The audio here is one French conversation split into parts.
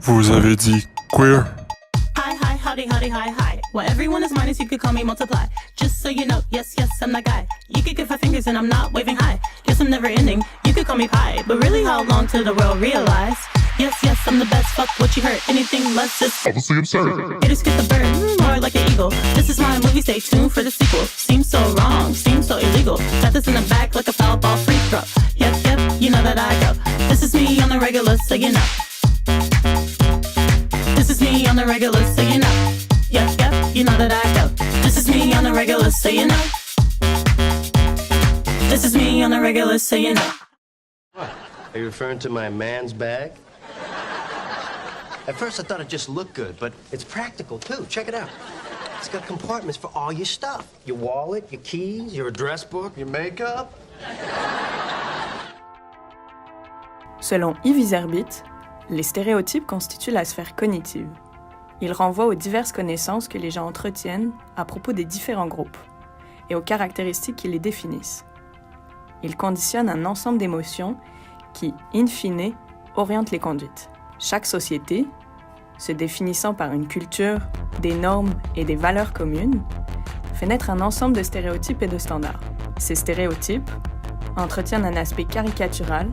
Vous avez dit queer? Hi, hi, howdy, howdy, hi, hi. Well, everyone is minus, you could call me multiply. Just so you know, yes, yes, I'm that guy. You could give 5 fingers and I'm not waving high. Guess I'm never ending, you could call me pie. But really, how long till the world realize? Yes, yes, I'm the best, fuck what you heard. Anything less is Obviously absurd. haters get the bird, more like an eagle. This is my movie, stay tuned for the sequel. Seems so wrong, seems so illegal. Got this in the back like a foul ball free throw. Yep, yep, you know that I go. This is me on the regular, so you know. This is me on the regular, so you know. Yep, yep, you know that I go. This is me on the regular, so you know. This is me on the regular, so you know. What? Are you referring to my man's bag? At first I thought it just looked good, but it's practical too. Check it out. It's got compartments for all your stuff. Your wallet, your keys, your address book, your makeup. Selon Yves Iserbyt, les stéréotypes constituent la sphère cognitive. Ils renvoient aux diverses connaissances que les gens entretiennent à propos des différents groupes et aux caractéristiques qui les définissent. Ils conditionnent un ensemble d'émotions qui, in fine, orientent les conduites. Chaque société, se définissant par une culture, des normes et des valeurs communes, fait naître un ensemble de stéréotypes et de standards. Ces stéréotypes entretiennent un aspect caricatural,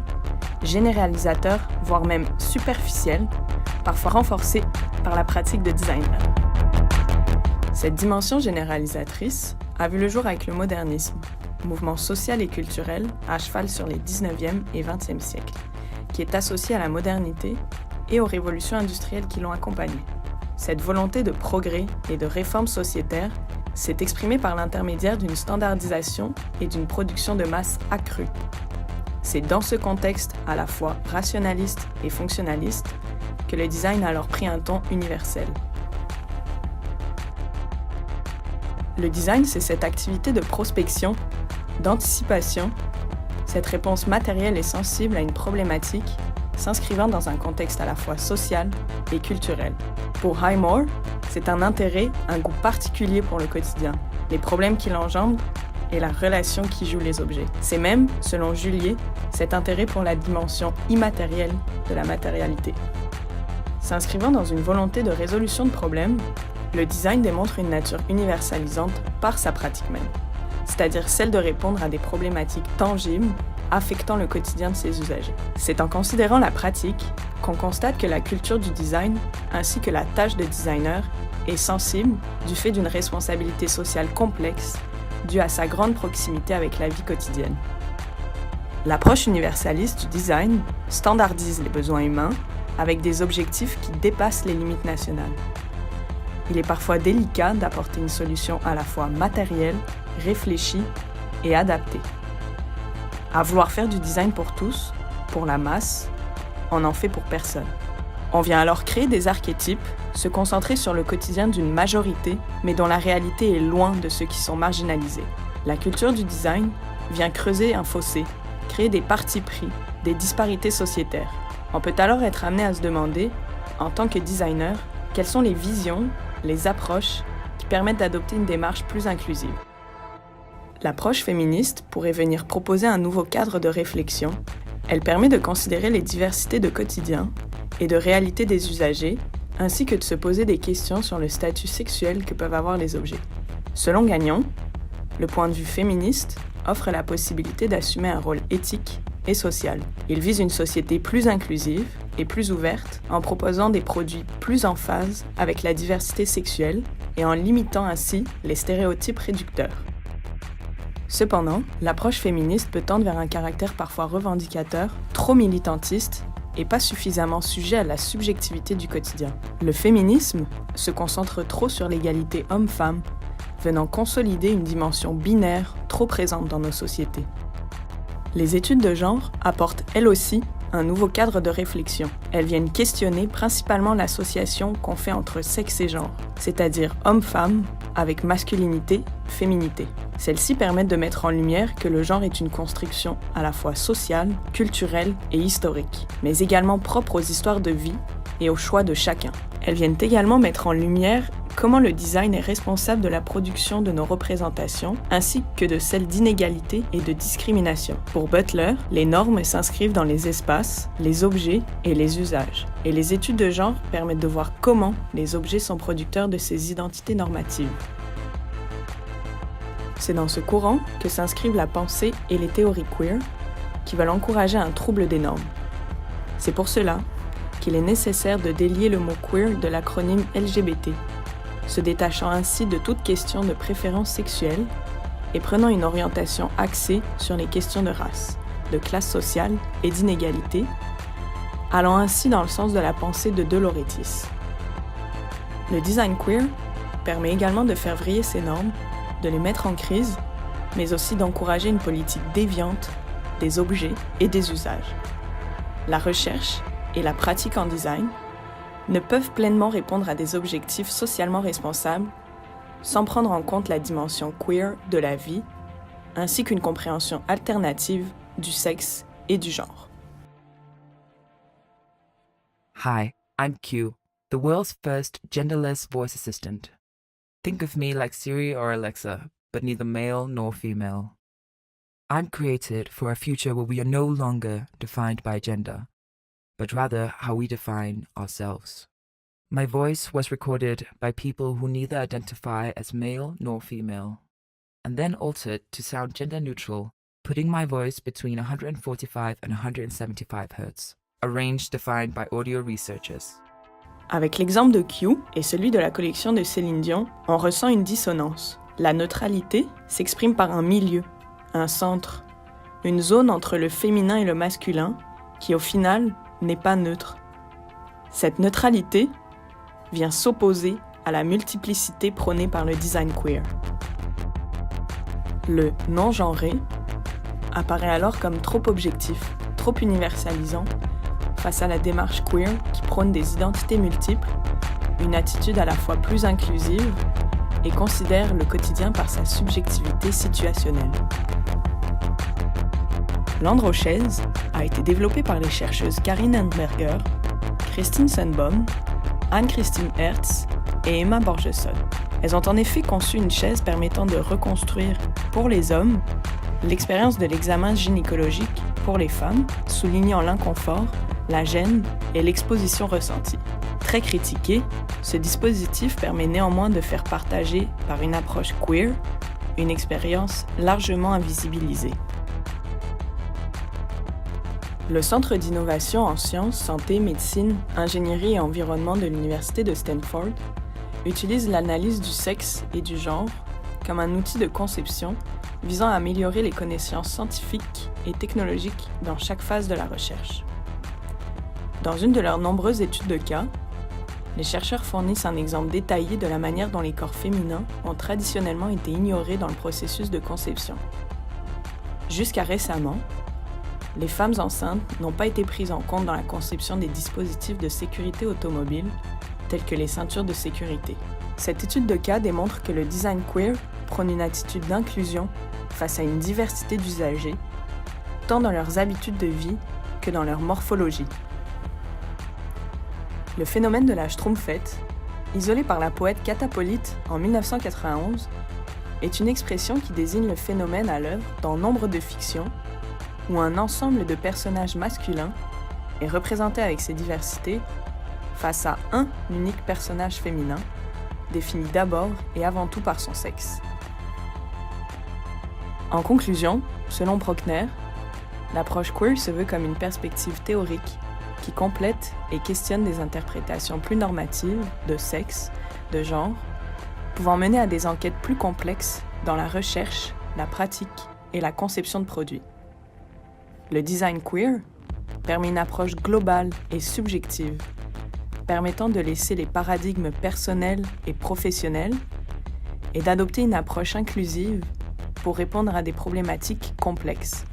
généralisateur, voire même superficiel, parfois renforcé par la pratique de designer. Cette dimension généralisatrice a vu le jour avec le modernisme, mouvement social et culturel à cheval sur les 19e et 20e siècles, qui est associé à la modernité et aux révolutions industrielles qui l'ont accompagné. Cette volonté de progrès et de réforme sociétaire s'est exprimée par l'intermédiaire d'une standardisation et d'une production de masse accrue. C'est dans ce contexte à la fois rationaliste et fonctionnaliste que le design a alors pris un ton universel. Le design, c'est cette activité de prospection, d'anticipation, cette réponse matérielle et sensible à une problématique s'inscrivant dans un contexte à la fois social et culturel. Pour Highmore, c'est un intérêt, un goût particulier pour le quotidien, les problèmes qu'il engendre et la relation qui joue les objets. C'est même, selon Julier, cet intérêt pour la dimension immatérielle de la matérialité. S'inscrivant dans une volonté de résolution de problèmes, le design démontre une nature universalisante par sa pratique même, c'est-à-dire celle de répondre à des problématiques tangibles affectant le quotidien de ses usagers. C'est en considérant la pratique qu'on constate que la culture du design, ainsi que la tâche de designer, est sensible du fait d'une responsabilité sociale complexe due à sa grande proximité avec la vie quotidienne. L'approche universaliste du design standardise les besoins humains avec des objectifs qui dépassent les limites nationales. Il est parfois délicat d'apporter une solution à la fois matérielle, réfléchie et adaptée. À vouloir faire du design pour tous, pour la masse, on en fait pour personne. On vient alors créer des archétypes, se concentrer sur le quotidien d'une majorité, mais dont la réalité est loin de ceux qui sont marginalisés. La culture du design vient creuser un fossé, créer des partis pris, des disparités sociétaires. On peut alors être amené à se demander, en tant que designer, quelles sont les visions, les approches qui permettent d'adopter une démarche plus inclusive. L'approche féministe pourrait venir proposer un nouveau cadre de réflexion. Elle permet de considérer les diversités de quotidien et de réalité des usagers, ainsi que de se poser des questions sur le statut sexuel que peuvent avoir les objets. Selon Gagnon, le point de vue féministe offre la possibilité d'assumer un rôle éthique et social. Il vise une société plus inclusive et plus ouverte en proposant des produits plus en phase avec la diversité sexuelle et en limitant ainsi les stéréotypes réducteurs. Cependant, l'approche féministe peut tendre vers un caractère parfois revendicateur, trop militantiste et pas suffisamment sujet à la subjectivité du quotidien. Le féminisme se concentre trop sur l'égalité homme-femme, venant consolider une dimension binaire trop présente dans nos sociétés. Les études de genre apportent elles aussi un nouveau cadre de réflexion. Elles viennent questionner principalement l'association qu'on fait entre sexe et genre, c'est-à-dire homme-femme avec masculinité, féminité. Celles-ci permettent de mettre en lumière que le genre est une construction à la fois sociale, culturelle et historique, mais également propre aux histoires de vie et aux choix de chacun. Elles viennent également mettre en lumière comment le design est responsable de la production de nos représentations, ainsi que de celles d'inégalité et de discrimination. Pour Butler, les normes s'inscrivent dans les espaces, les objets et les usages. Et les études de genre permettent de voir comment les objets sont producteurs de ces identités normatives. C'est dans ce courant que s'inscrivent la pensée et les théories queer, qui veulent encourager un trouble des normes. C'est pour cela qu'il est nécessaire de délier le mot queer de l'acronyme LGBT, se détachant ainsi de toute question de préférence sexuelle et prenant une orientation axée sur les questions de race, de classe sociale et d'inégalité, allant ainsi dans le sens de la pensée de De Laurentiis. Le design queer permet également de faire vriller ces normes, de les mettre en crise, mais aussi d'encourager une politique déviante des objets et des usages. La recherche et la pratique en design ne peuvent pleinement répondre à des objectifs socialement responsables sans prendre en compte la dimension queer de la vie, ainsi qu'une compréhension alternative du sexe et du genre. Hi, I'm Q, the world's first genderless voice assistant. Think of me like Siri or Alexa, but neither male nor female. I'm created for a future where we are no longer defined by gender, but rather how we define ourselves. My voice was recorded by people who neither identify as male nor female, and then altered to sound gender neutral, putting my voice between 145 and 175 Hz, a range defined by audio researchers. Avec l'exemple de Q et celui de la collection de Céline Dion, on ressent une dissonance. La neutralité s'exprime par un milieu, un centre, une zone entre le féminin et le masculin qui au final n'est pas neutre. Cette neutralité vient s'opposer à la multiplicité prônée par le design queer. Le non-genré apparaît alors comme trop objectif, trop universalisant face à la démarche queer qui prône des identités multiples, une attitude à la fois plus inclusive et considère le quotidien par sa subjectivité situationnelle. L'androchèse a été développée par les chercheuses Karine Handberger, Christine Sundbaum, Anne-Christine Hertz et Emma Borgeson. Elles ont en effet conçu une chaise permettant de reconstruire, pour les hommes, l'expérience de l'examen gynécologique pour les femmes, soulignant l'inconfort, la gêne et l'exposition ressentie. Très critiqué, ce dispositif permet néanmoins de faire partager par une approche queer une expérience largement invisibilisée. Le Centre d'innovation en sciences, santé, médecine, ingénierie et environnement de l'Université de Stanford utilise l'analyse du sexe et du genre comme un outil de conception visant à améliorer les connaissances scientifiques et technologiques dans chaque phase de la recherche. Dans une de leurs nombreuses études de cas, les chercheurs fournissent un exemple détaillé de la manière dont les corps féminins ont traditionnellement été ignorés dans le processus de conception. Jusqu'à récemment, les femmes enceintes n'ont pas été prises en compte dans la conception des dispositifs de sécurité automobile, tels que les ceintures de sécurité. Cette étude de cas démontre que le design queer prône une attitude d'inclusion face à une diversité d'usagers, tant dans leurs habitudes de vie que dans leur morphologie. Le phénomène de la Schtroumpfette, isolé par la poète Catapolite en 1991, est une expression qui désigne le phénomène à l'œuvre dans nombre de fictions où un ensemble de personnages masculins est représenté avec ses diversités face à un unique personnage féminin, défini d'abord et avant tout par son sexe. En conclusion, selon Brockner, l'approche queer se veut comme une perspective théorique qui complète et questionne des interprétations plus normatives de sexe, de genre, pouvant mener à des enquêtes plus complexes dans la recherche, la pratique et la conception de produits. Le design queer permet une approche globale et subjective, permettant de laisser les paradigmes personnels et professionnels et d'adopter une approche inclusive pour répondre à des problématiques complexes.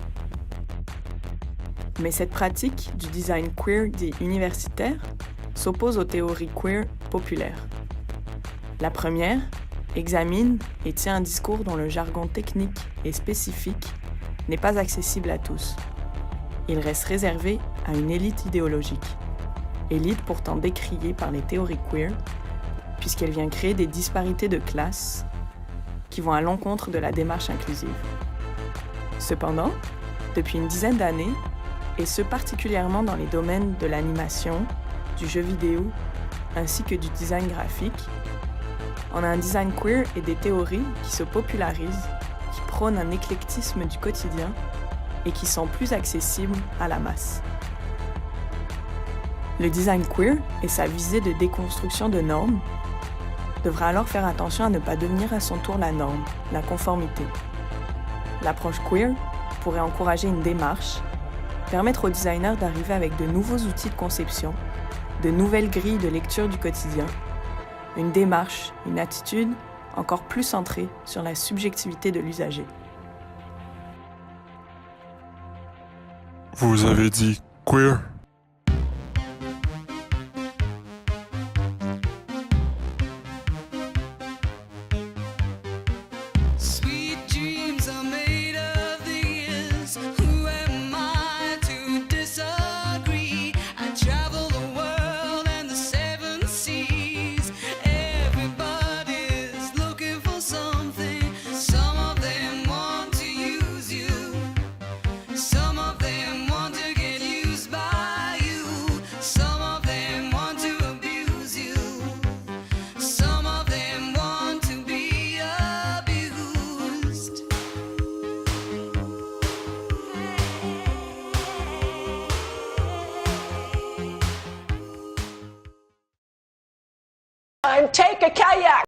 Mais cette pratique du design queer dit universitaire s'oppose aux théories queer populaires. La première examine et tient un discours dont le jargon technique et spécifique n'est pas accessible à tous. Il reste réservé à une élite idéologique, élite pourtant décriée par les théories queer puisqu'elle vient créer des disparités de classe qui vont à l'encontre de la démarche inclusive. Cependant, depuis une dizaine d'années, et ce particulièrement dans les domaines de l'animation, du jeu vidéo, ainsi que du design graphique, on a un design queer et des théories qui se popularisent, qui prônent un éclectisme du quotidien et qui sont plus accessibles à la masse. Le design queer et sa visée de déconstruction de normes devra alors faire attention à ne pas devenir à son tour la norme, la conformité. L'approche queer pourrait encourager une démarche, permettre aux designers d'arriver avec de nouveaux outils de conception, de nouvelles grilles de lecture du quotidien, une démarche, une attitude encore plus centrée sur la subjectivité de l'usager. Vous avez dit queer? Sweet dreams are made of these. Who am I to disagree? I travel the world and the seven seas. Everybody's looking for something. Some of them want to use you. Some of them want to get used by you. Some of them want to abuse you. Some of them want to be abused. Take a kayak.